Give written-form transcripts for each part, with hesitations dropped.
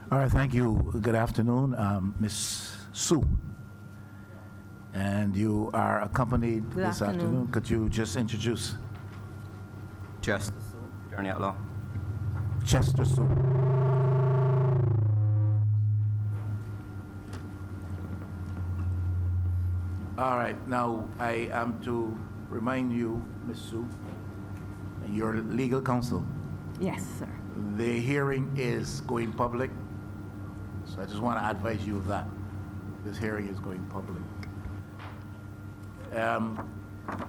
All right, thank you. Good afternoon, Miss Sue. And you are accompanied Good this afternoon. afternoon. Could you just introduce Just attorney at law. Chester Sue? All right, now I am to remind you, Miss Sue, your legal counsel. Yes, sir. The hearing is going public, so I just want to advise you of that. This hearing is going public.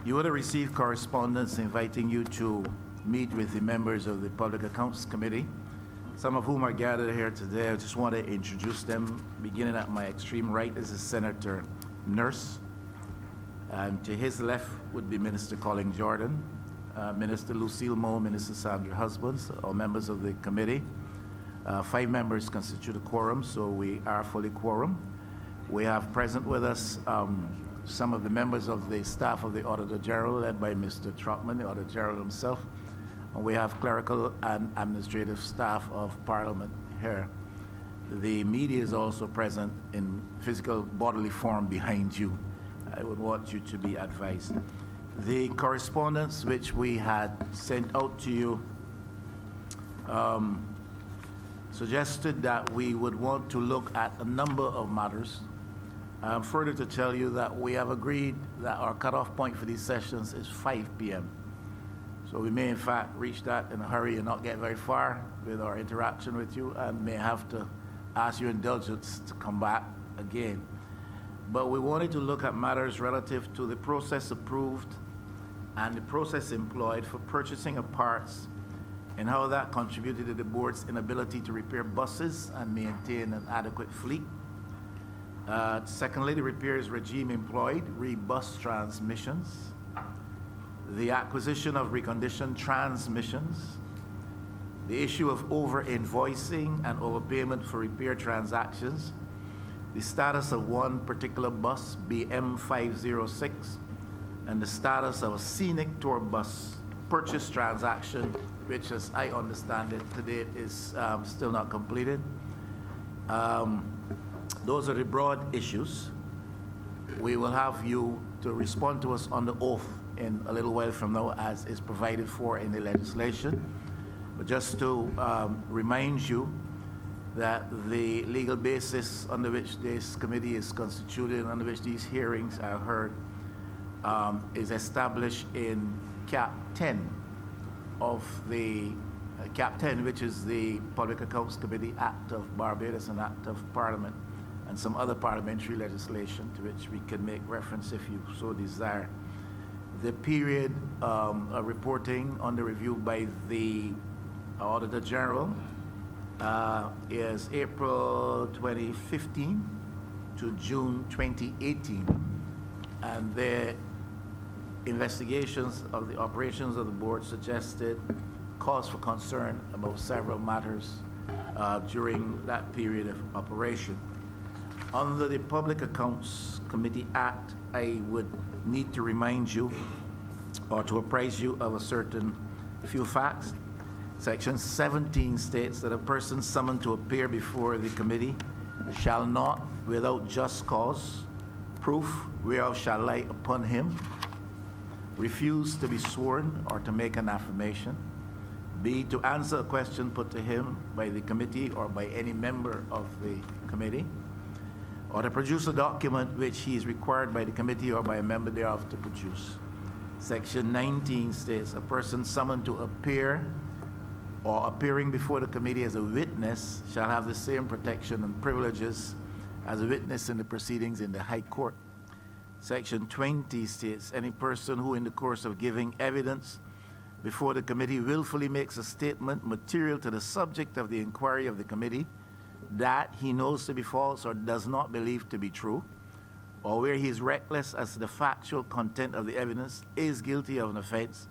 You would have received correspondence inviting you to meet with the members of the Public Accounts Committee, some of whom are gathered here today. I just want to introduce them. Beginning at my extreme right is the Senator Nurse, and to his left would be Minister Colin Jordan, Minister Lucille Moe, Minister Sandra Husbands, all members of the committee. 5 members constitute a quorum, so we are fully quorum. We have present with us some of the members of the staff of the Auditor General, led by Mr. Trotman, the Auditor General himself. And we have clerical and administrative staff of Parliament here. The media is also present in physical bodily form behind you. I would want you to be advised. The correspondence which we had sent out to you suggested that we would want to look at a number of matters. Further to tell you that we have agreed that our cutoff point for these sessions is 5 p.m. So we may in fact reach that in a hurry and not get very far with our interaction with you, and may have to ask your indulgence to come back again. But we wanted to look at matters relative to the process approved and the process employed for purchasing of parts, and how that contributed to the board's inability to repair buses and maintain an adequate fleet. Secondly, the repairs regime employed, re-bus transmissions, the acquisition of reconditioned transmissions, the issue of over-invoicing and overpayment for repair transactions, the status of one particular bus, BM506, and the status of a scenic tour bus purchase transaction, which, as I understand it today, is still not completed. Those are the broad issues. We will have you to respond to us on the oath in a little while from now, as is provided for in the legislation. But just to remind you that the legal basis under which this committee is constituted and under which these hearings are heard is established in Cap 10 of the Cap 10, which is the Public Accounts Committee Act of Barbados, an Act of Parliament, and some other parliamentary legislation to which we can make reference if you so desire. The period of reporting on the review by the Auditor General is April 2015 to June 2018, and the investigations of the operations of the board suggested cause for concern about several matters during that period of operation. Under the Public Accounts Committee Act, I would need to remind you or to apprise you of a certain few facts. Section 17 states that a person summoned to appear before the committee shall not, without just cause, proof whereof shall lie upon him, refuse to be sworn or to make an affirmation, B, to answer a question put to him by the committee or by any member of the committee, or to produce a document which he is required by the committee or by a member thereof to produce. Section 19 states a person summoned to appear or appearing before the committee as a witness shall have the same protection and privileges as a witness in the proceedings in the High Court. Section 20 states any person who in the course of giving evidence before the committee willfully makes a statement material to the subject of the inquiry of the committee that he knows to be false or does not believe to be true, or where he is reckless as to the factual content of the evidence, is guilty of an offense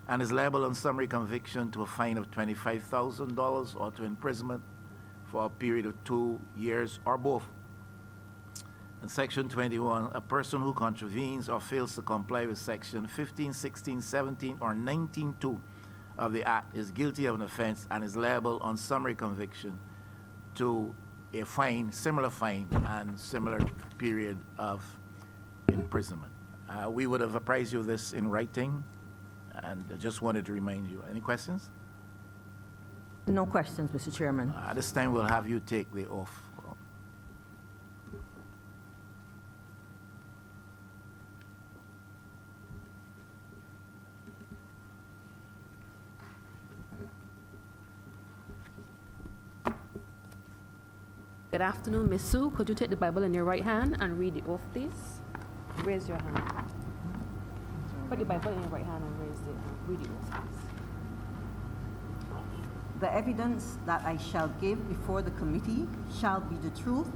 and is liable on summary conviction to a fine of $25,000 or to imprisonment for a period of 2 years or both. In Section 21, a person who contravenes or fails to comply with Section 15, 16, 17, or 19(2) of the Act is guilty of an offense and is liable on summary conviction to a fine, similar fine, and similar period of imprisonment. We would have apprised you of this in writing, and I just wanted to remind you. Any questions? No questions, Mr. Chairman. At this time, we'll have you take the oath. Good afternoon, Ms. Sue. Could you take the Bible in your right hand and read the oath, please? Raise your hand. Put the Bible in your right hand and read the oath, please. The evidence that I shall give before the committee shall be the truth,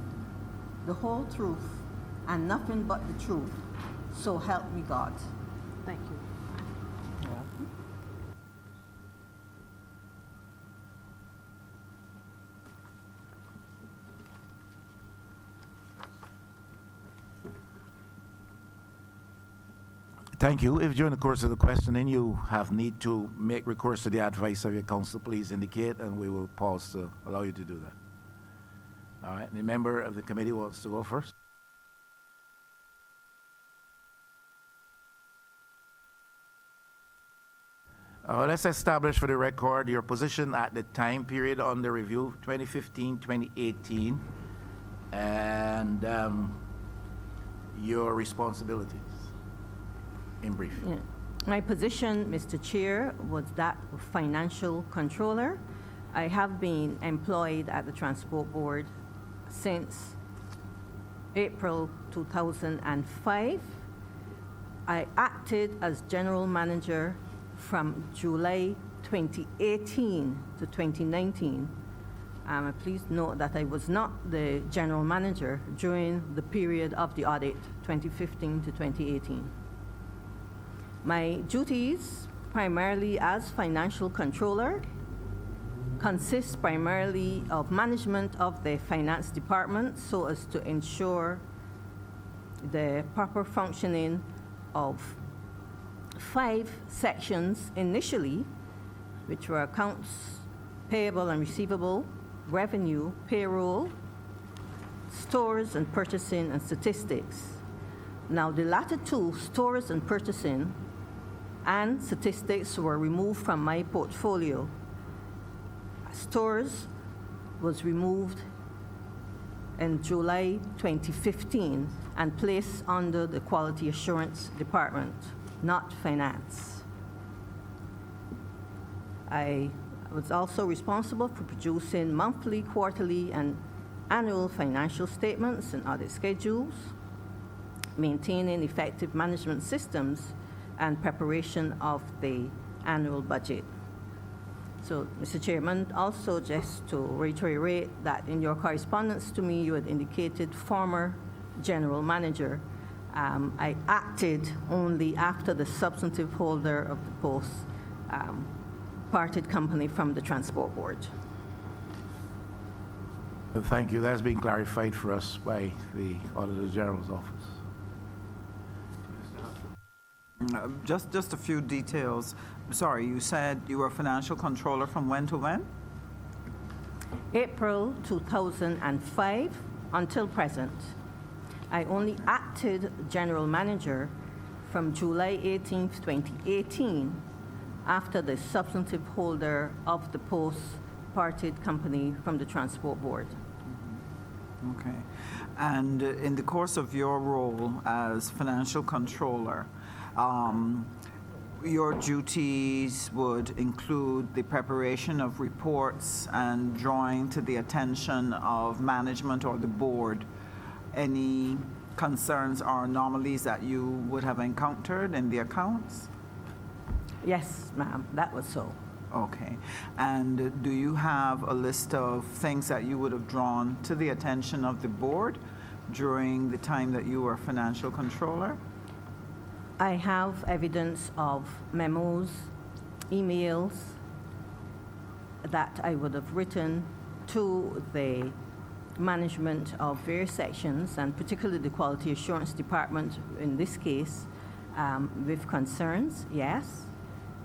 the whole truth, and nothing but the truth. So help me God. Thank you. Thank you. If during the course of the questioning you have need to make recourse to the advice of your counsel, please indicate, and we will pause to allow you to do that. All right. Any member of the committee wants to go first? Let's establish for the record your position at the time period under review, 2015-2018, and your responsibilities. In brief. Yeah. My position, Mr. Chair, was that of financial controller. I have been employed at the Transport Board since April 2005. I acted as general manager from July 2018 to 2019. Please note that I was not the general manager during the period of the audit, 2015 to 2018. My duties, primarily as financial controller, consist primarily of management of the finance department so as to ensure the proper functioning of 5 sections initially, which were accounts payable and receivable, revenue, payroll, stores and purchasing, and statistics. Now, the latter 2, stores and purchasing, and statistics, were removed from my portfolio. Stores was removed in July 2015 and placed under the Quality Assurance Department, not finance. I was also responsible for producing monthly, quarterly, and annual financial statements and audit schedules, maintaining effective management systems, and preparation of the annual budget. So, Mr. Chairman, also just to reiterate that in your correspondence to me, you had indicated former general manager. I acted only after the substantive holder of the post parted company from the Transport Board. Thank you. That's been clarified for us by the Auditor General's office. Just a few details. Sorry, you said you were financial controller from when to when? April 2005 until present. I only acted general manager from July 18th, 2018, after the substantive holder of the post parted company from the Transport Board. Okay. And in the course of your role as financial controller, your duties would include the preparation of reports and drawing to the attention of management or the board any concerns or anomalies that you would have encountered in the accounts? Yes, ma'am, that was so. Okay. And do you have a list of things that you would have drawn to the attention of the board during the time that you were financial controller? I have evidence of memos, emails that I would have written to the management of various sections, and particularly the Quality Assurance Department in this case, with concerns, yes.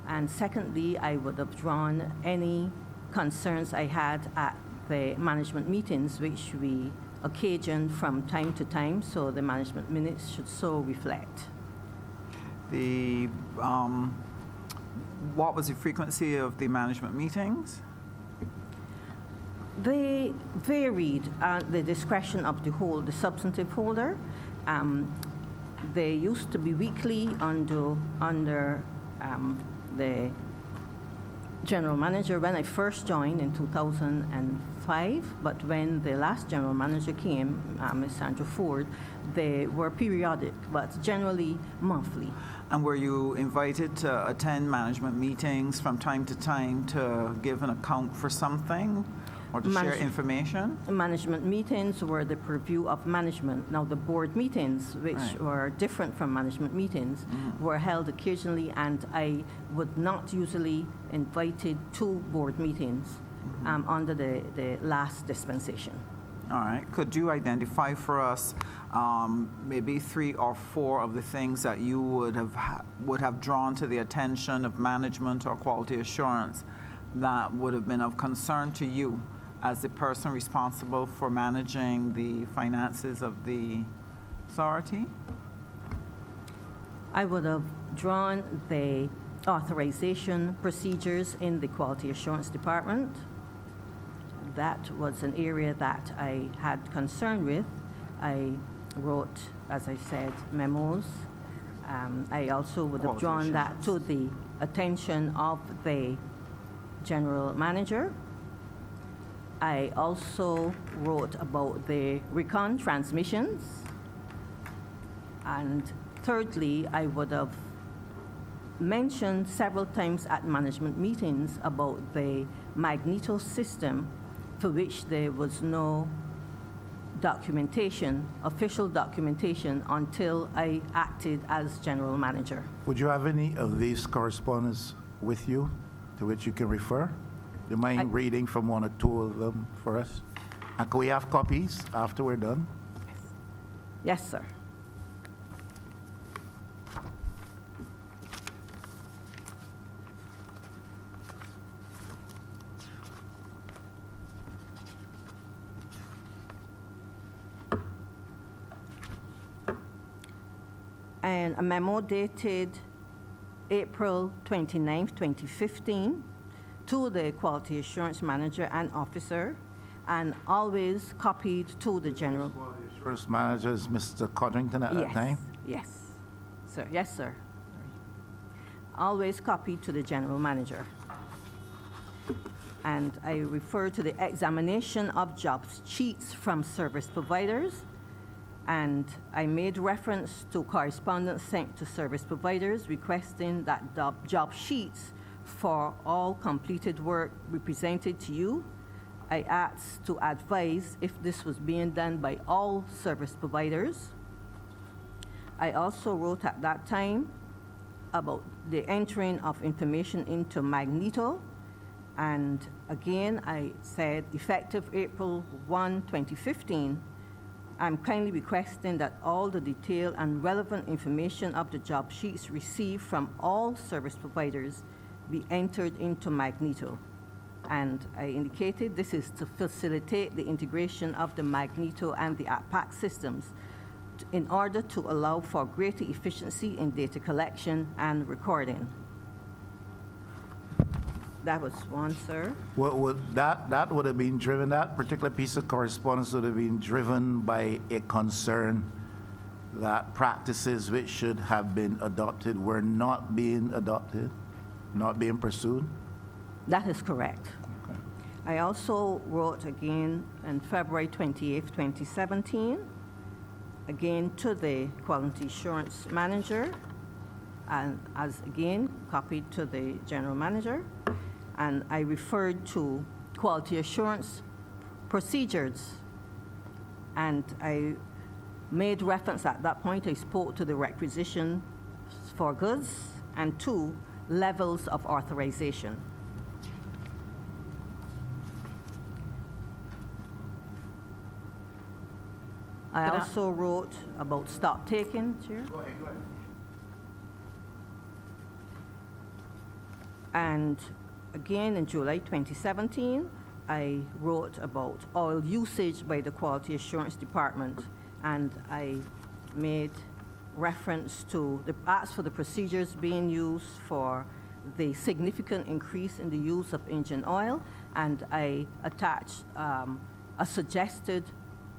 And secondly, I would have drawn any concerns I had at the management meetings, which we occasion from time to time, so the management minutes should so reflect. What was the frequency of the management meetings? They varied at the discretion of the substantive holder. They used to be weekly under the general manager when I first joined in 2005, but when the last general manager came, Ms. Sandra Ford, they were periodic, but generally monthly. And were you invited to attend management meetings from time to time to give an account for something or to share information? Management meetings were the purview of management. Now, the board meetings, which Right. were different from management meetings, were held occasionally, and I would not usually invited to board meetings under the last dispensation. All right. Could you identify for us maybe 3 or 4 of the things that you would have drawn to the attention of management or quality assurance that would have been of concern to you as the person responsible for managing the finances of the authority? I would have drawn the authorization procedures in the quality assurance department. That was an area that I had concern with. I wrote, as I said, memos. I also would have Quality drawn that to the attention of the general manager. I also wrote about the recon transmissions. And thirdly, I would have mentioned several times at management meetings about the magneto system, for which there was no documentation, official documentation, until I acted as general manager. Would you have any of these correspondence with you to which you can refer? Do you mind reading from 1 or 2 of them for us? And can we have copies after we're done? Yes, sir. And a memo dated April 29, 2015, to the quality assurance manager and officer, and always copied to the general. First manager is Mr. Codrington at that time? Yes, sir. Yes, sir. Always copied to the general manager. And I refer to the examination of job sheets from service providers, and I made reference to correspondence sent to service providers requesting that job sheets for all completed work be presented to you. I asked to advise if this was being done by all service providers. I also wrote at that time about the entering of information into Magneto. And again, I said, effective April 1, 2015, I'm kindly requesting that all the detailed and relevant information of the job sheets received from all service providers be entered into Magneto. And I indicated this is to facilitate the integration of the Magneto and the PAC systems in order to allow for greater efficiency in data collection and recording. That was one, sir. What would that would have been driven, that particular piece of correspondence would have been driven by a concern that practices which should have been adopted were not being adopted, not being pursued? That is correct. Okay. I also wrote again on February 28, 2017, again to the quality assurance manager, and as again copied to the general manager. And I referred to quality assurance procedures. And I made reference at that point, I spoke to the requisition for goods and 2 levels of authorization. I also wrote about stock taking, Chair. Go ahead. And again, in July 2017, I wrote about oil usage by the Quality Assurance Department, and I made reference to asked for the procedures being used for the significant increase in the use of engine oil, and I attached a suggested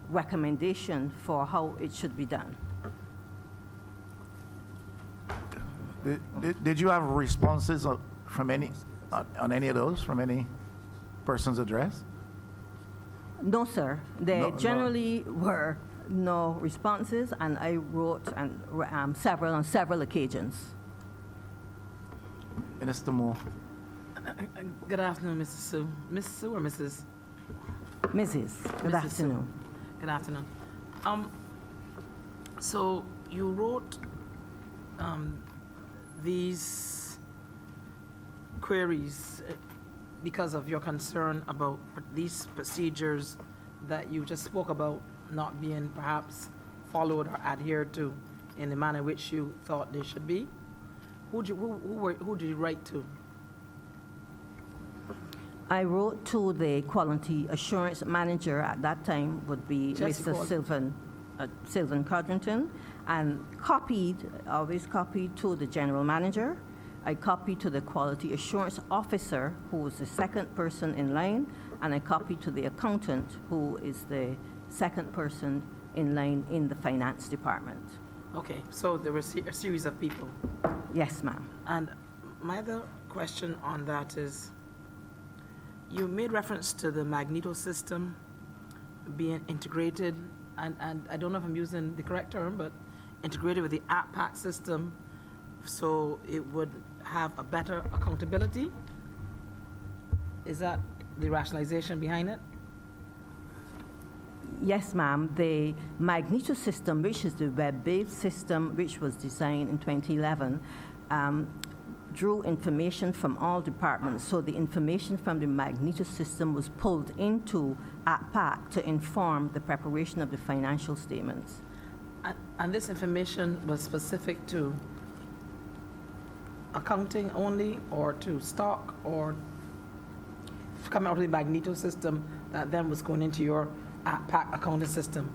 recommendation for how it should be done. Did you have responses from any, on any of those, from any persons addressed? No, sir. There No, no. generally were no responses, and I wrote on several occasions. Minister Moore. Good afternoon, Mrs. Sue. Miss Sue or Mrs.? Mrs. Good Mrs. Sue. afternoon. Good afternoon. So you wrote these queries because of your concern about these procedures that you just spoke about not being perhaps followed or adhered to in the manner which you thought they should be. Who did you write to? I wrote to the quality assurance manager at that time, would be Jesse Mr. Gordon. Sylvan Codrington, and always copied to the general manager. I copied to the quality assurance officer, who was the second person in line, and I copied to the accountant, who is the second person in line in the finance department. Okay, so there were a series of people. Yes, ma'am. And my other question on that is, you made reference to the magneto system being integrated, and I don't know if I'm using the correct term, but integrated with the PAC system, so it would have a better accountability? Is that the rationalization behind it? Yes, ma'am. The magneto system, which is the web-based system, which was designed in 2011, drew information from all departments. So the information from the magneto system was pulled into PAC to inform the preparation of the financial statements. And this information was specific to accounting only, or to stock, or coming out of the magneto system that then was going into your PAC accounting system?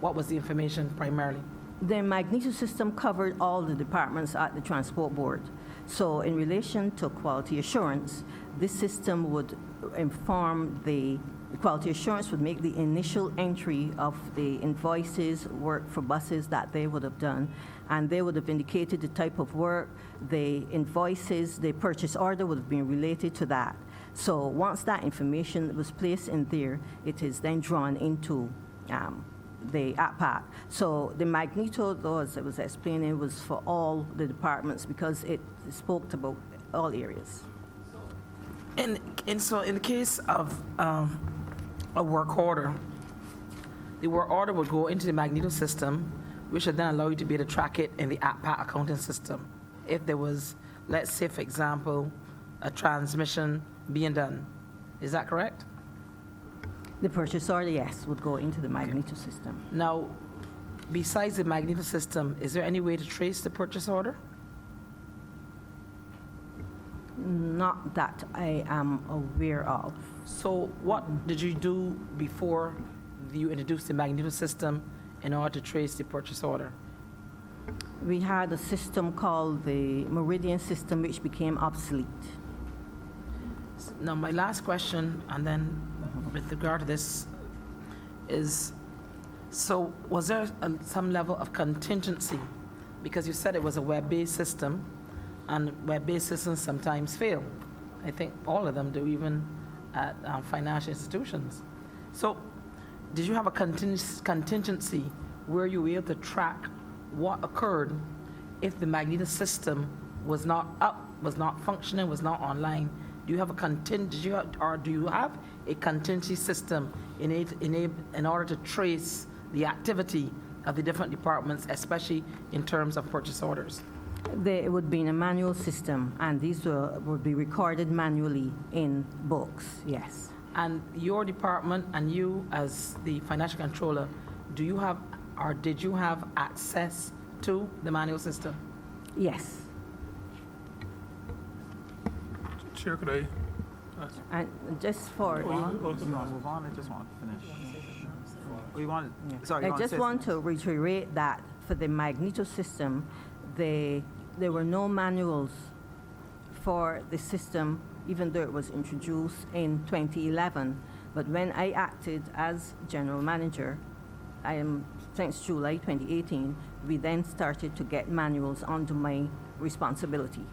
What was the information primarily? The magneto system covered all the departments at the Transport Board. So in relation to quality assurance, this system would inform the quality assurance would make the initial entry of the invoices, work for buses that they would have done, and they would have indicated the type of work, the invoices, the purchase order would have been related to that. So once that information was placed in there, it is then drawn into the PAC. So the magneto, though, as I was explaining, was for all the departments because it spoke about all areas. And so in the case of a work order, the work order would go into the magneto system, which would then allow you to be able to track it in the PAC accounting system. If there was, let's say, for example, a transmission being done. Is that correct? The purchase order, yes, would go into the magneto system. Now, besides the magneto system, is there any way to trace the purchase order? Not that I am aware of. So what did you do before you introduced the magneto system in order to trace the purchase order? We had a system called the Meridian system, which became obsolete. Now, my last question, and then with regard to this, is, so was there some level of contingency? Because you said it was a web-based system, and web-based systems sometimes fail. I think all of them do, even at financial institutions. So did you have a contingency where you were able to track what occurred if the magneto system was not up, was not functioning, was not online? Do you have a do you have a contingency system in order to trace the activity of the different departments, especially in terms of purchase orders? It would be in a manual system, and these would be recorded manually in books, yes. And your department and you as the financial controller, do you have, or did you have access to the manual system? Yes. Chair, could I And just for, You want to move on? I just want to finish. We want, sorry, you I want to just say want to reiterate that for the Magneto system, there were no manuals for the system, even though it was introduced in 2011. But when I acted as general manager, since July 2018, we then started to get manuals under my responsibility.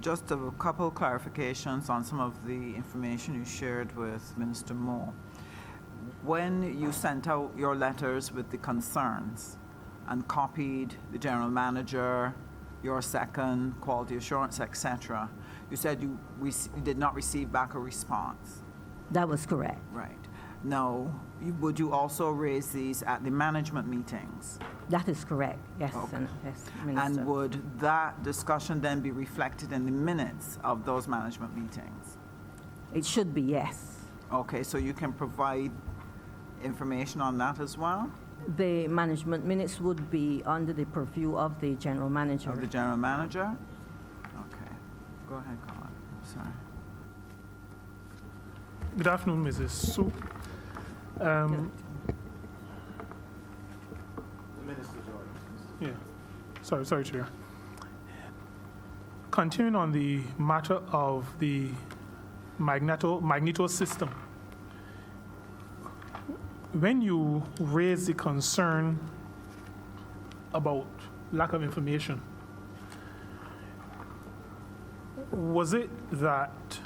Just a couple clarifications on some of the information you shared with Minister Moore. When you sent out your letters with the concerns and copied the general manager, your second, quality assurance, etc., you said you did not receive back a response. That was correct. Right. Now, would you also raise these at the management meetings? That is correct, yes, Okay. yes, Minister. And would that discussion then be reflected in the minutes of those management meetings? It should be, yes. Okay, so you can provide information on that as well? The management minutes would be under the purview of the general manager. Of the general manager? Okay. Go ahead, Colin. Sorry. Good afternoon, Mrs. Sue. The Minister George. Yeah. Sorry, Chair. Continuing on the matter of the Magneto system, when you raise the concern about lack of information, was it that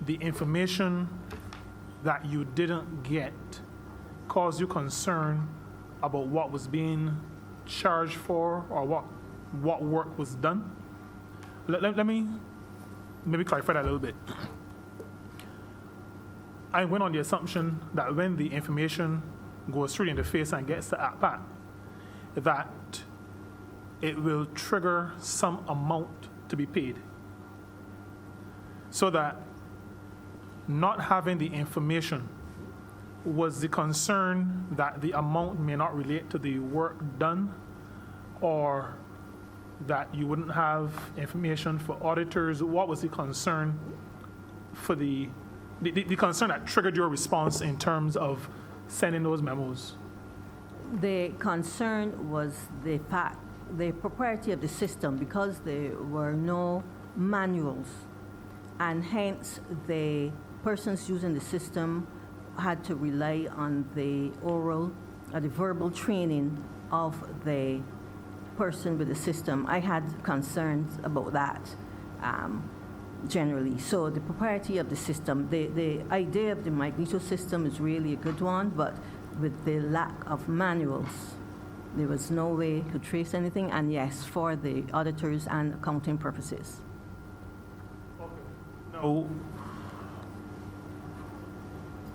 the information that you didn't get caused you concern about what was being charged for or what work was done? Let me maybe clarify that a little bit. I went on the assumption that when the information goes straight in the face and gets to PAC, that it will trigger some amount to be paid. So that not having the information was the concern that the amount may not relate to the work done, or that you wouldn't have information for auditors. What was the concern for the concern that triggered your response in terms of sending those memos? The concern was the fact, the propriety of the system, because there were no manuals, and hence the persons using the system had to rely on the oral or the verbal training of the person with the system. I had concerns about that generally. So the propriety of the system, the idea of the Magneto system is really a good one, but with the lack of manuals, there was no way to trace anything, and yes, for the auditors and accounting purposes. Now,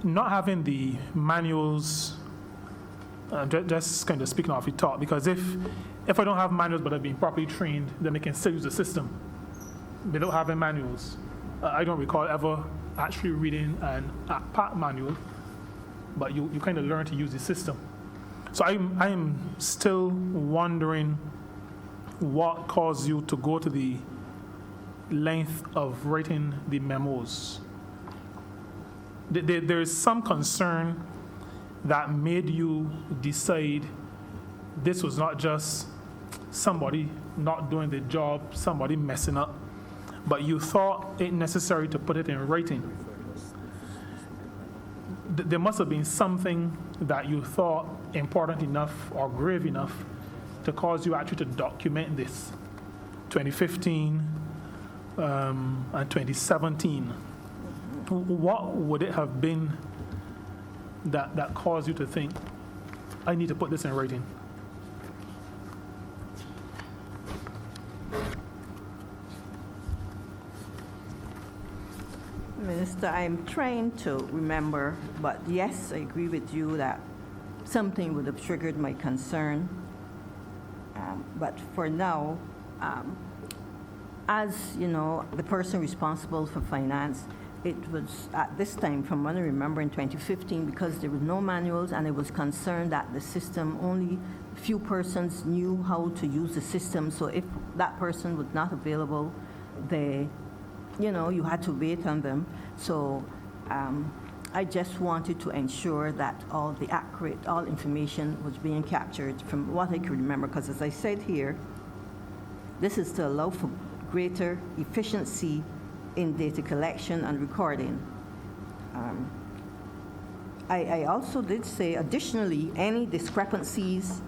not having the manuals, just kind of speaking off the top, because if I don't have manuals but I've been properly trained, then they can still use the system without having manuals. I don't recall ever actually reading an PAC manual, but you kind of learn to use the system. So I am still wondering what caused you to go to the length of writing the memos. There is some concern that made you decide this was not just somebody not doing the job, somebody messing up, but you thought it necessary to put it in writing. There must have been something that you thought important enough or grave enough to cause you actually to document this. 2015 and 2017. What would it have been that caused you to think, I need to put this in writing? Minister, I'm trying to remember, but yes, I agree with you that something would have triggered my concern. But for now, as you know, the person responsible for finance, it was at this time, from what I remember in 2015, because there were no manuals and it was concerned that the system, only few persons knew how to use the system. So if that person was not available, the you had to wait on them. So I just wanted to ensure that all information was being captured from what I could remember, because as I said here, this is to allow for greater efficiency in data collection and recording. I also did say, additionally, any discrepancies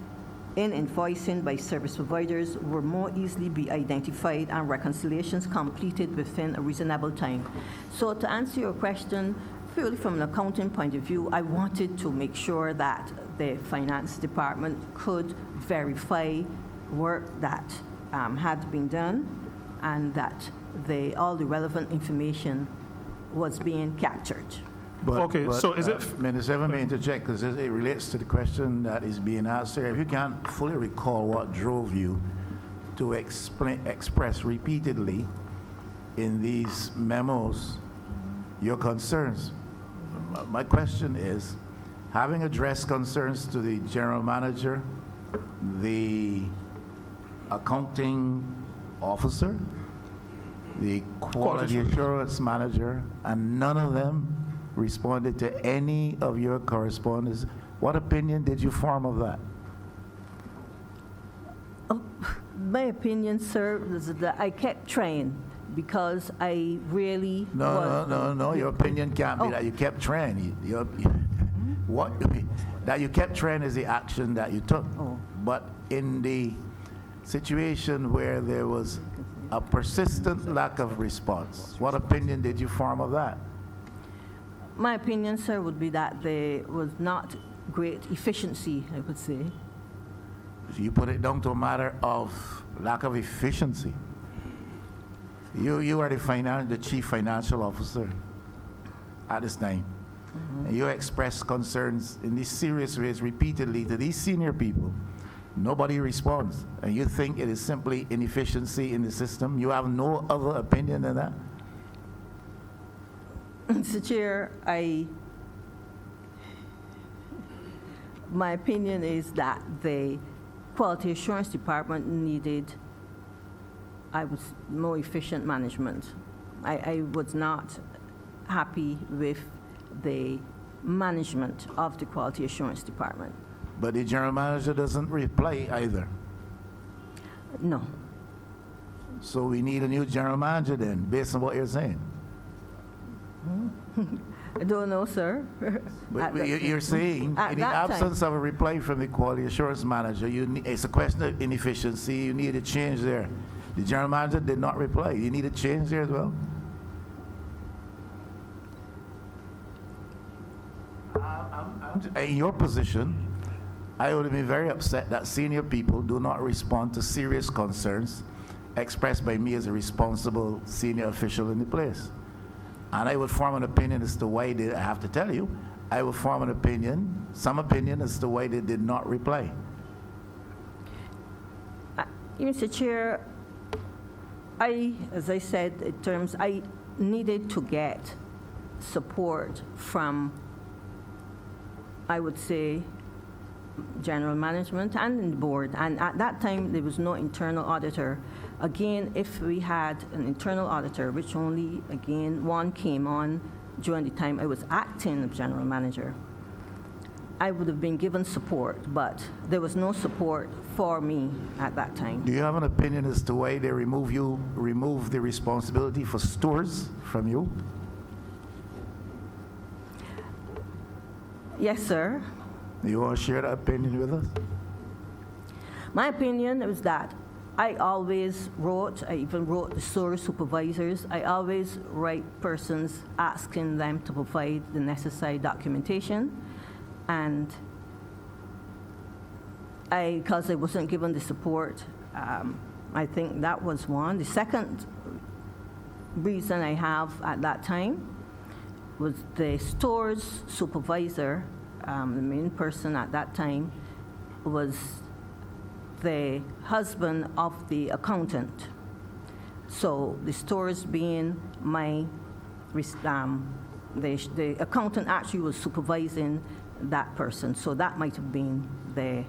in invoicing by service providers will more easily be identified and reconciliations completed within a reasonable time. So to answer your question, purely from an accounting point of view, I wanted to make sure that the finance department could verify work that had been done and that all the relevant information was being captured. Okay, so is it- Minister, if I may interject, because it relates to the question that is being asked here. If you can't fully recall what drove you to express repeatedly in these memos your concerns, my question is, having addressed concerns to the general manager, the accounting officer, the quality assurance manager, and none of them responded to any of your correspondence, what opinion did you form of that? My opinion, sir, is that I kept trying because I really was... No, your opinion can't be Oh. that you kept trying. What, that you kept trying is the action that you took. Oh. But in the situation where there was a persistent lack of response, what opinion did you form of that? My opinion, sir, would be that there was not great efficiency, I would say. You put it down to a matter of lack of efficiency. You are the chief financial officer at this time. And you express concerns in these serious ways repeatedly to these senior people. Nobody responds. And you think it is simply inefficiency in the system? You have no other opinion than that? Mr. Chair, my opinion is that the Quality Assurance Department needed, more efficient management. I was not happy with the management of the Quality Assurance Department. But the general manager doesn't reply either. No. So we need a new general manager then, based on what you're saying. I don't know, sir. But you're saying, at in the that time- absence of a reply from the quality assurance manager, it's a question of inefficiency, you need a change there. The general manager did not reply. You need a change there as well? In your position, I would have been very upset that senior people do not respond to serious concerns expressed by me as a responsible senior official in the place. And I would form an opinion as to why I have to tell you, I would form an opinion, some opinion as to why they did not reply. Mr. Chair, as I said, I needed to get support from, I would say, general management and the board. And at that time, there was no internal auditor. Again, if we had an internal auditor, which only, again, one came on during the time I was acting as general manager, I would have been given support, but there was no support for me at that time. Do you have an opinion as to why they remove the responsibility for stores from you? Yes, sir. You want to share that opinion with us? My opinion is that I always wrote, I even wrote the store supervisors, I always write persons asking them to provide the necessary documentation. And because I wasn't given the support, I think that was one. The second reason I have at that time was the store's supervisor, the main person at that time, was the husband of the accountant. So the stores being the accountant actually was supervising that person. So that might have been the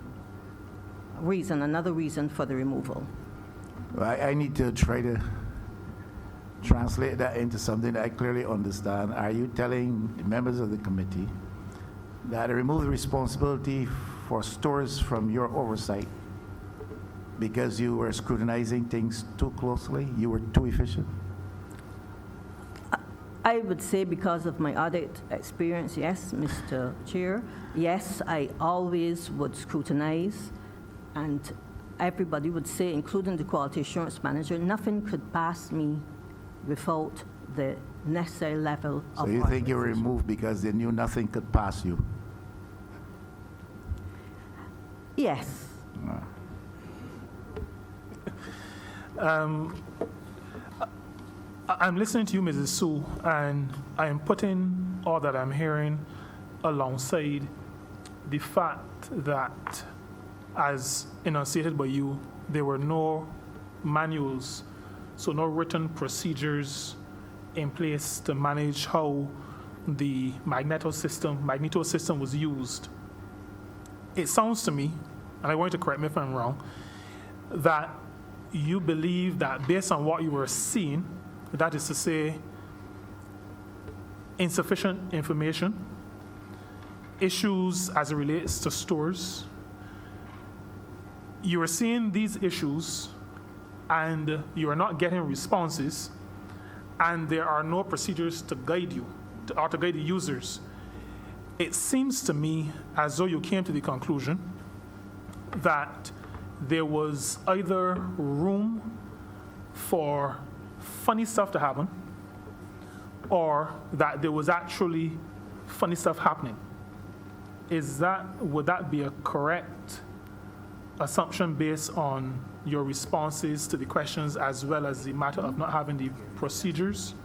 reason, another reason for the removal. I need to try to translate that into something that I clearly understand, are you telling the members of the committee that remove the responsibility for stores from your oversight because you were scrutinizing things too closely? You were too efficient? I would say because of my audit experience, yes, Mr. Chair. Yes, I always would scrutinize, and everybody would say, including the quality assurance manager, nothing could pass me without the necessary level of So you think you were authorization. removed because they knew nothing could pass you? Yes. I'm listening to you, Mrs. Sue, and I am putting all that I'm hearing alongside the fact that, as enunciated by you, there were no manuals, so no written procedures in place to manage how the magneto system was used. It sounds to me, and I want you to correct me if I'm wrong, that you believe that based on what you were seeing, that is to say, insufficient information, issues as it relates to stores, you are seeing these issues and you are not getting responses, and there are no procedures to guide you or to guide the users. It seems to me as though you came to the conclusion that there was either room for funny stuff to happen or that there was actually funny stuff happening. Would that be a correct assumption based on your responses to the questions as well as the matter of not having the procedures?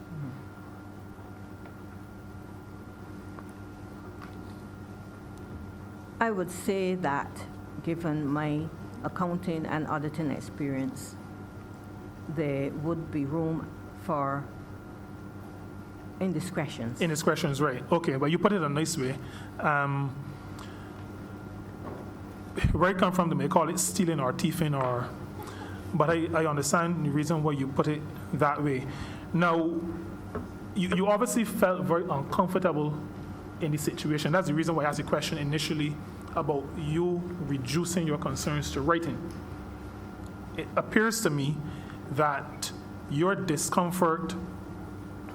I would say that, given my accounting and auditing experience, there would be room for indiscretions. Indiscretions, right. Okay, but you put it in a nice way. Where it come from, they may call it stealing or thieving, but I understand the reason why you put it that way. Now, you obviously felt very uncomfortable in the situation. That's the reason why I asked the question initially about you reducing your concerns to writing. It appears to me that your discomfort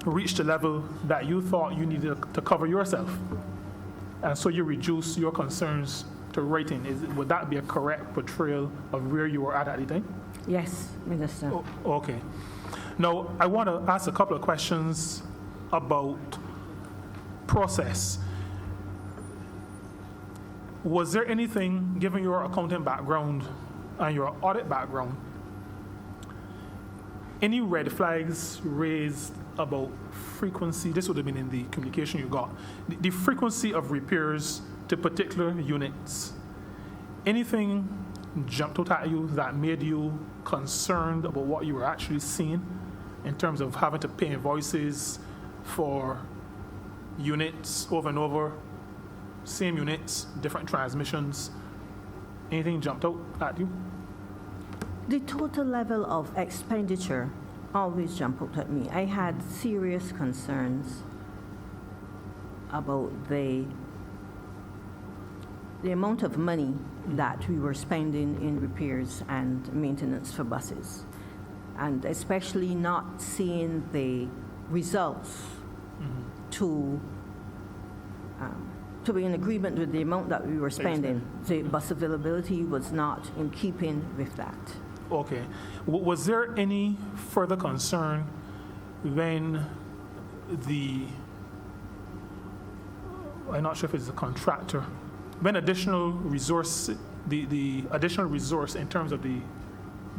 reached a level that you thought you needed to cover yourself. And so you reduced your concerns to writing. Would that be a correct portrayal of where you were at the time? Yes, Minister. Okay. Now, I want to ask a couple of questions about process. Was there anything, given your accounting background and your audit background, any red flags raised about frequency? This would have been in the communication you got. The frequency of repairs to particular units. Anything jumped out at you that made you concerned about what you were actually seeing in terms of having to pay invoices for units over and over, same units, different transmissions? Anything jumped out at you? The total level of expenditure always jumped out at me. I had serious concerns about the amount of money that we were spending in repairs and maintenance for buses, and especially not seeing the results to be in agreement with the amount that we were spending. The bus availability was not in keeping with that. Okay. Was there any further concern when I'm not sure if it's a contractor, when additional resource, the additional resource in terms of the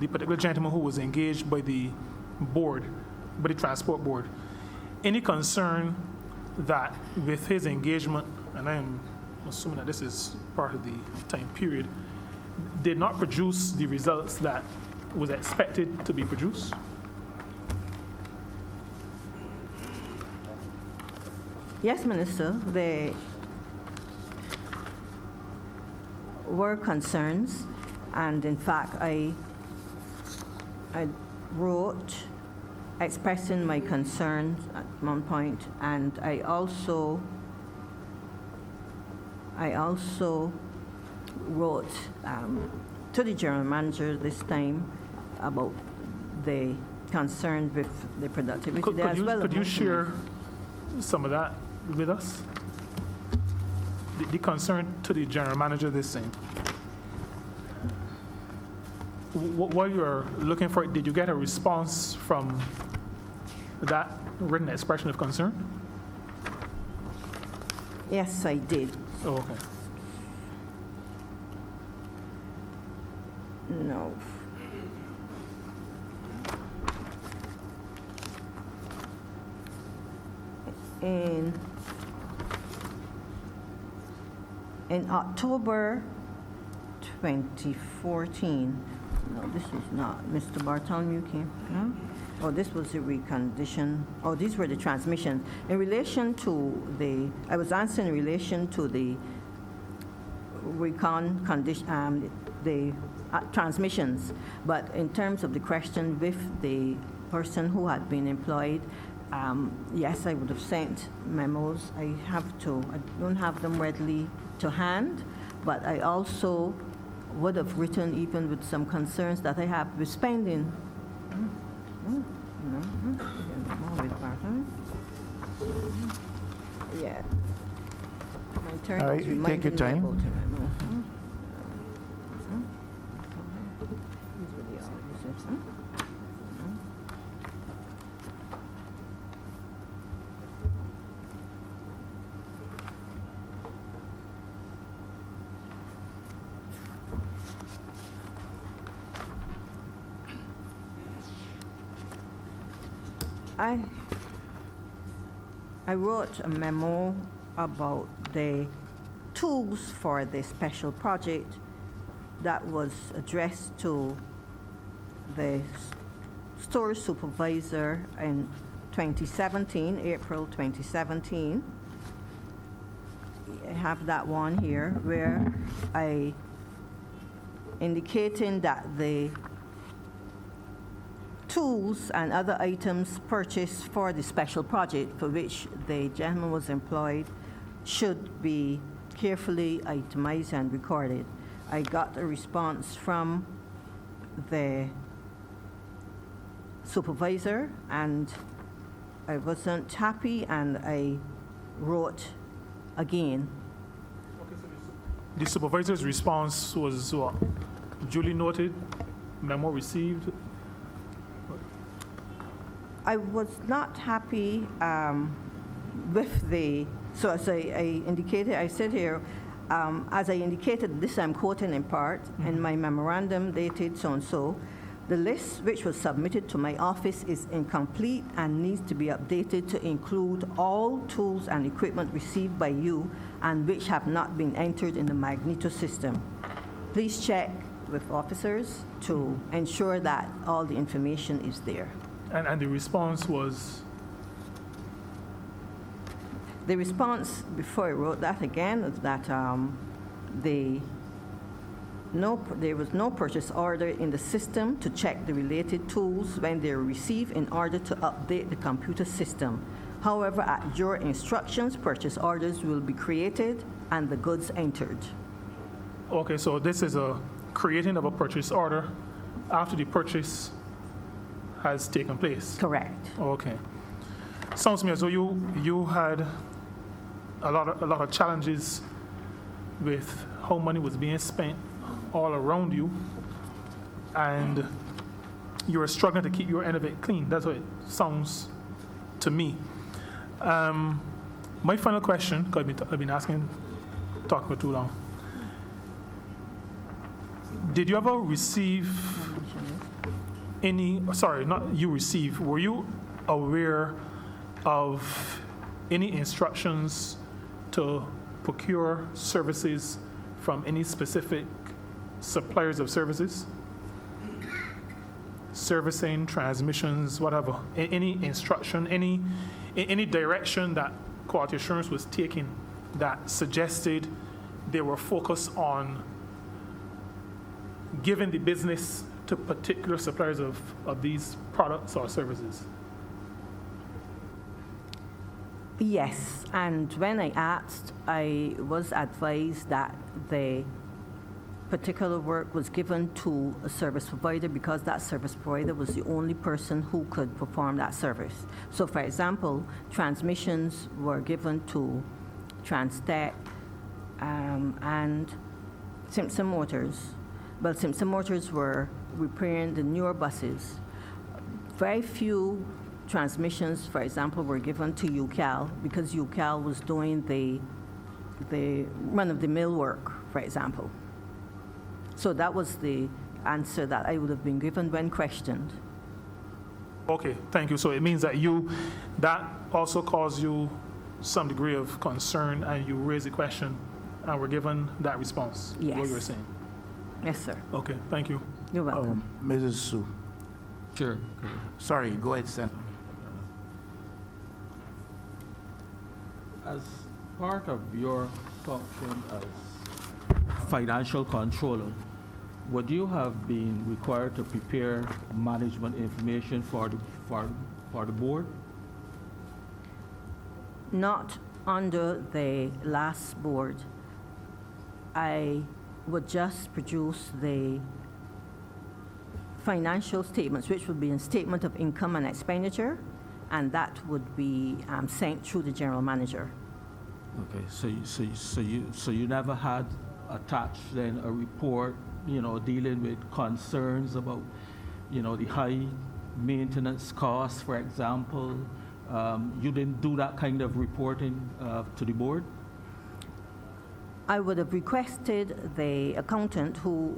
particular gentleman who was engaged by the board, by the transport board, any concern that with his engagement, and I am assuming that this is part of the time period, did not produce the results that was expected to be produced? Yes, Minister, there were concerns, and in fact, I wrote expressing my concerns at one point, and I also wrote to the general manager this time about the concern with the productivity Could there as well. you share some of that with us? The concern to the general manager this thing. While you're looking for it, did you get a response from that written expression of concern? Yes, I did. Oh, okay. No. In October 2014, no, this is not, Mr. Bartholomew came, no? Oh, this was the recondition, oh, these were the transmissions. In relation to I was answering in relation to the transmissions, but in terms of the question with the person who had been employed, yes, I would have sent memos. I don't have them readily to hand, but I also would have written even with some concerns that I have with spending. Yeah. My turn All right, is you take reminding your me time. about the memo. These were the officers, huh? I wrote a memo about the tools for the special project that was addressed to the store supervisor in 2017, April 2017. I have that one here where I indicating that the tools and other items purchased for the special project for which the gentleman was employed should be carefully itemized and recorded. I got a response from the supervisor and I wasn't happy and I wrote again. The supervisor's response was what? Duly noted, memo received. I was not happy with so as I indicated, I said here, as I indicated, this I'm quoting in part, in my memorandum dated so-and-so, the list which was submitted to my office is incomplete and needs to be updated to include all tools and equipment received by you and which have not been entered in the Magneto system. Please check with officers to ensure that all the information is there. And the response was? The response, before I wrote that again, was that there was no purchase order in the system to check the related tools when they were received in order to update the computer system. However, at your instructions, purchase orders will be created and the goods entered. Okay, so this is a creating of a purchase order after the purchase has taken place? Correct. Okay. Sounds to me as though you had a lot of challenges with how money was being spent all around you, and you were struggling to keep your end of it clean. That's what it sounds to me. My final question, because I've been talking for too long. Did you ever receive were you aware of any instructions to procure services from any specific suppliers of services? Servicing, transmissions, whatever. Any instruction, any direction that quality assurance was taking that suggested they were focused on giving the business to particular suppliers of these products or services? Yes, and when I asked, I was advised that the particular work was given to a service provider because that service provider was the only person who could perform that service. So for example, transmissions were given to Transtech and Simpson Motors. Well, Simpson Motors were repairing the newer buses. Very few transmissions, for example, were given to UCAL because UCAL was doing the run-of-the-mill work, for example. So that was the answer that I would have been given when questioned. Okay, thank you. So it means that that also caused you some degree of concern, and you raised the question, and were given that response? Yes. What you were saying? Yes, sir. Okay, thank you. You're welcome. Mrs. Sue. Sure. Sorry, go ahead, Senator. As part of your function as financial controller, would you have been required to prepare management information for the board? Not under the last board. I would just produce the financial statements, which would be a statement of income and expenditure, and that would be sent through the general manager. Okay, so you never had attached then a report, dealing with concerns about, the high maintenance costs, for example. You didn't do that kind of reporting to the board? I would have requested the accountant who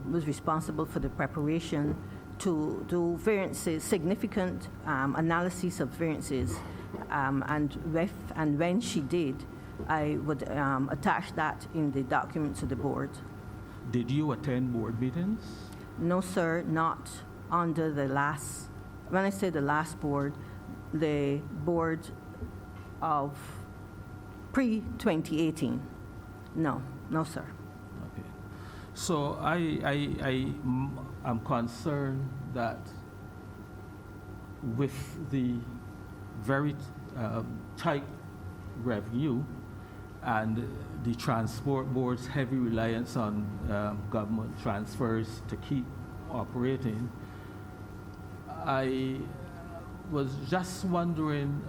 was responsible for the preparation to do variances, significant analysis of variances, and when she did, I would attach that in the document to the board. Did you attend board meetings? No, sir, not under the last, when I say the last board, the board of pre-2018. No, sir. Okay. So I'm concerned that with the very tight revenue and the transport board's heavy reliance on government transfers to keep operating, I was just wondering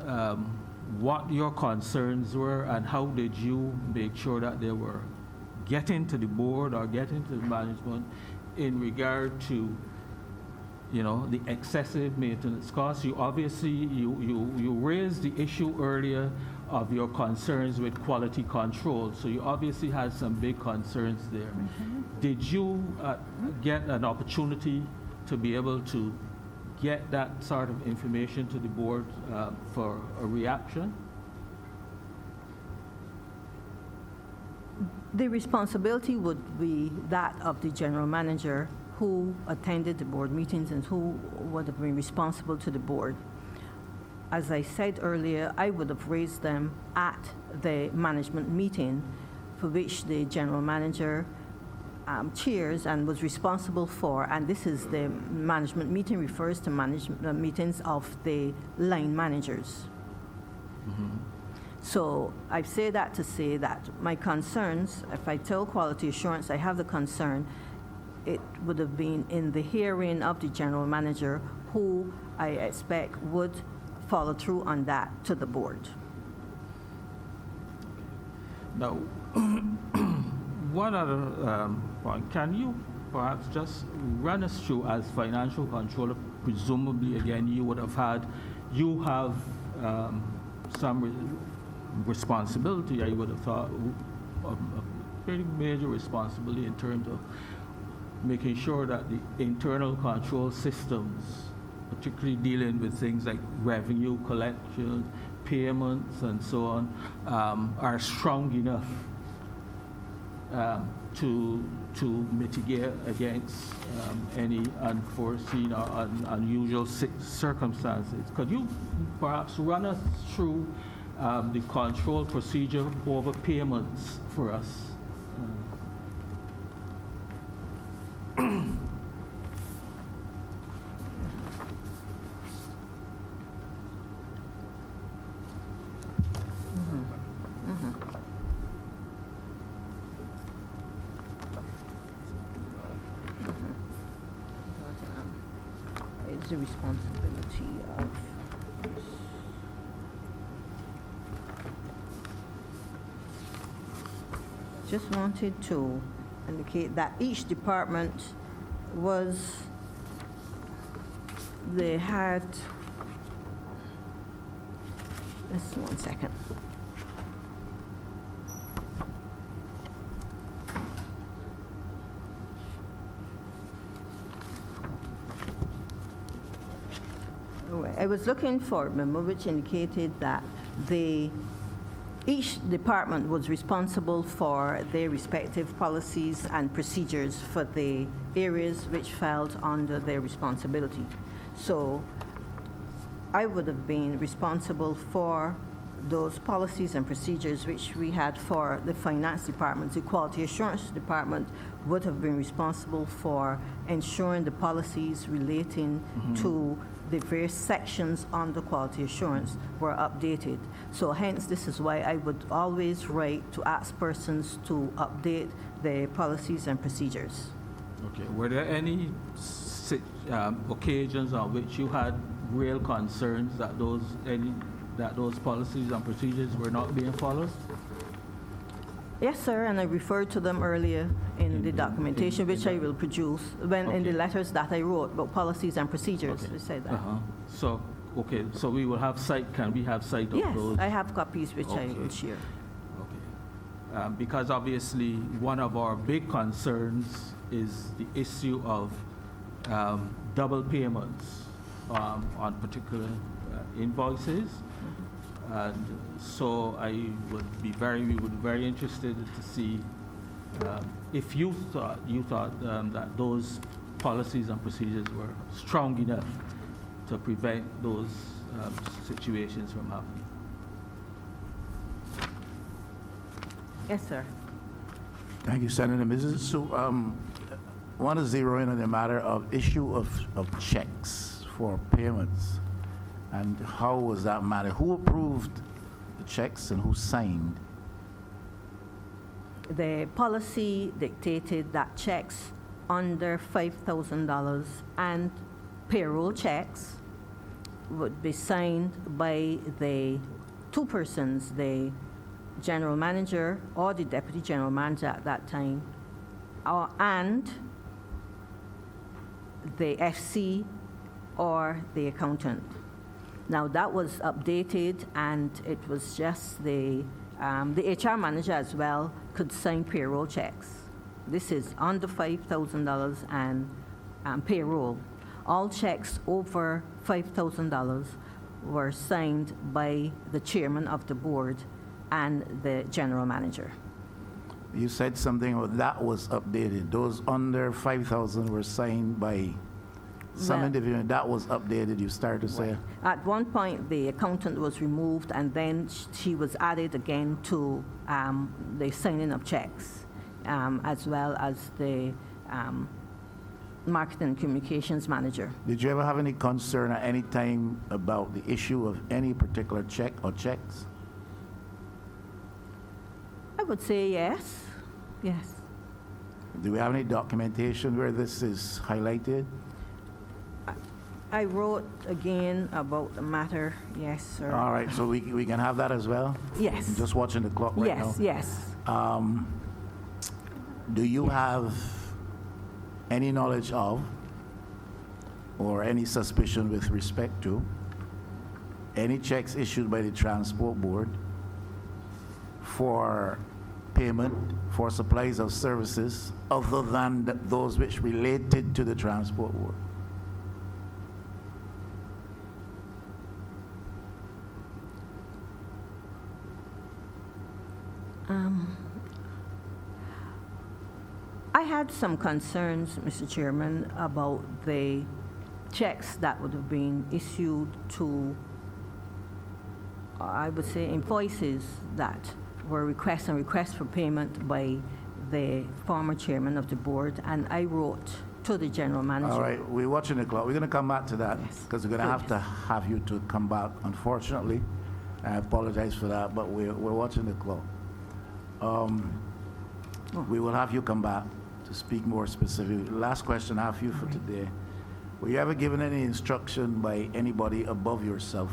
what your concerns were and how did you make sure that they were getting to the board or getting to the management in regard to, the excessive maintenance costs. You obviously, you raised the issue earlier of your concerns with quality control, so you obviously had some big concerns there. Did you get an opportunity to be able to get that sort of information to the board for a reaction? The responsibility would be that of the general manager who attended the board meetings and who would have been responsible to the board. As I said earlier, I would have raised them at the management meeting for which the general manager chairs and was responsible for, and this is the management meeting refers to management meetings of the line managers. So I say that to say that my concerns, if I tell quality assurance I have the concern, it would have been in the hearing of the general manager who I expect would follow through on that to the board. Now, one other point, can you perhaps just run us through, as financial controller, presumably again you have some responsibility, I would have thought, a pretty major responsibility in terms of making sure that the internal control systems, particularly dealing with things like revenue collection, payments, and so on, are strong enough to mitigate against any unforeseen or unusual circumstances. Could you perhaps run us through the control procedure over payments for us? the responsibility of? Just wanted to indicate that each department they had, just 1 second. I was looking for a memo which indicated that each department was responsible for their respective policies and procedures for the areas which fell under their responsibility. So I would have been responsible for those policies and procedures which we had for the finance department. The quality assurance department would have been responsible for ensuring the policies relating to the various sections on the quality assurance were updated. So hence, this is why I would always write to ask persons to update their policies and procedures. Okay, were there any occasions on which you had real concerns that those policies and procedures were not being followed? Yes, sir, and I referred to them earlier in the documentation, which I will produce in the letters that I wrote about policies and procedures. Okay. I said that. So, okay, so we will have sight, can we have sight of Yes, those? I have copies which I Okay. will share. Okay. Because obviously, one of our big concerns is the issue of double payments on particular invoices. And so we would be very interested to see if you thought that those policies and procedures were strong enough to prevent those situations from happening. Yes, sir. Thank you, Senator. Mrs. Sue, want to zero in on the matter of issue of checks for payments. And how was that matter? Who approved the checks and who signed? The policy dictated that checks under $5,000 and payroll checks would be signed by the two persons, the general manager or the deputy general manager at that time, and the FC or the accountant. Now, that was updated, and it was just the HR manager as well could sign payroll checks. This is under $5,000 and payroll. All checks over $5,000 were signed by the chairman of the board and the general manager. You said something about that was updated. Those under 5,000 were signed by some Well- individual. That was updated, you started to say? At one point, the accountant was removed, and then she was added again to the signing of checks, as well as the marketing and communications manager. Did you ever have any concern at any time about the issue of any particular check or checks? I would say yes, yes. Do we have any documentation where this is highlighted? I wrote again about the matter, yes, sir. All right, so we can have that as well? Yes. I'm just watching the clock right now. Yes, yes. Do you have any knowledge of or any suspicion with respect to any checks issued by the Transport Board for payment for supplies of services other than those which related to the Transport Board? I had some concerns, Mr. Chairman, about the checks that would have been issued to, I would say, invoices that were requests for payment by the former chairman of the board, and I wrote to the general manager. All right, we're watching the clock. We're going to come back to that Yes. because we're going to have to have you to come back, unfortunately. I apologize for that, but we're watching the clock. We will have you come back to speak more specifically. Last question I have for you for today. Were you ever given any instruction by anybody above yourself,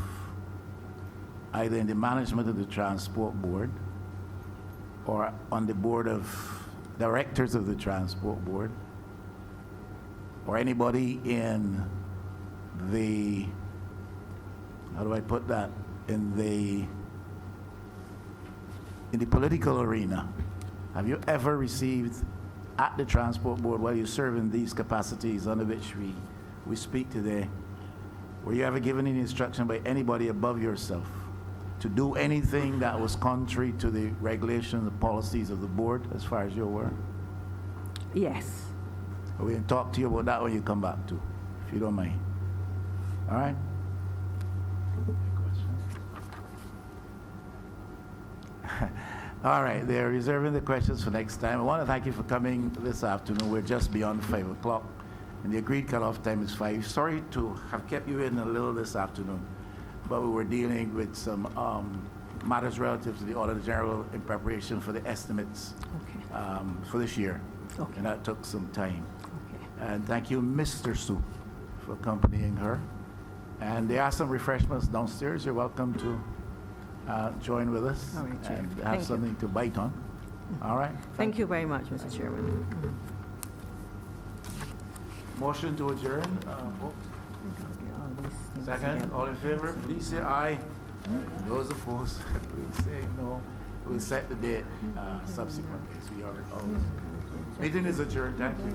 either in the management of the transport board or on the board of directors of the transport board, or anybody in the, how do I put that, in the political arena? Have you ever received at the transport board while you serve in these capacities under which we speak today, were you ever given any instruction by anybody above yourself to do anything that was contrary to the regulations and policies of the board, as far as you're aware? Yes. We can talk to you about that when you come back too, if you don't mind. All right? All right, they're reserving the questions for next time. I want to thank you for coming this afternoon. We're just beyond 5 o'clock, and the agreed cutoff time is 5. Sorry to have kept you in a little this afternoon, but we were dealing with some matters relative to the Auditor General in preparation for the estimates Okay. for this year, Okay. and that took some time. Okay. And thank you, Mr. Su, for accompanying her. And there are some refreshments downstairs. You're welcome to join with us All right, Chair. and Thank have you. something to bite on. All right? Thank you very much, Mr. Chairman. Motion to adjourn. Second, all in favor, please say aye. Those opposed, please say no. We'll set the date subsequently. So we are always. Meeting is adjourned. Thank you.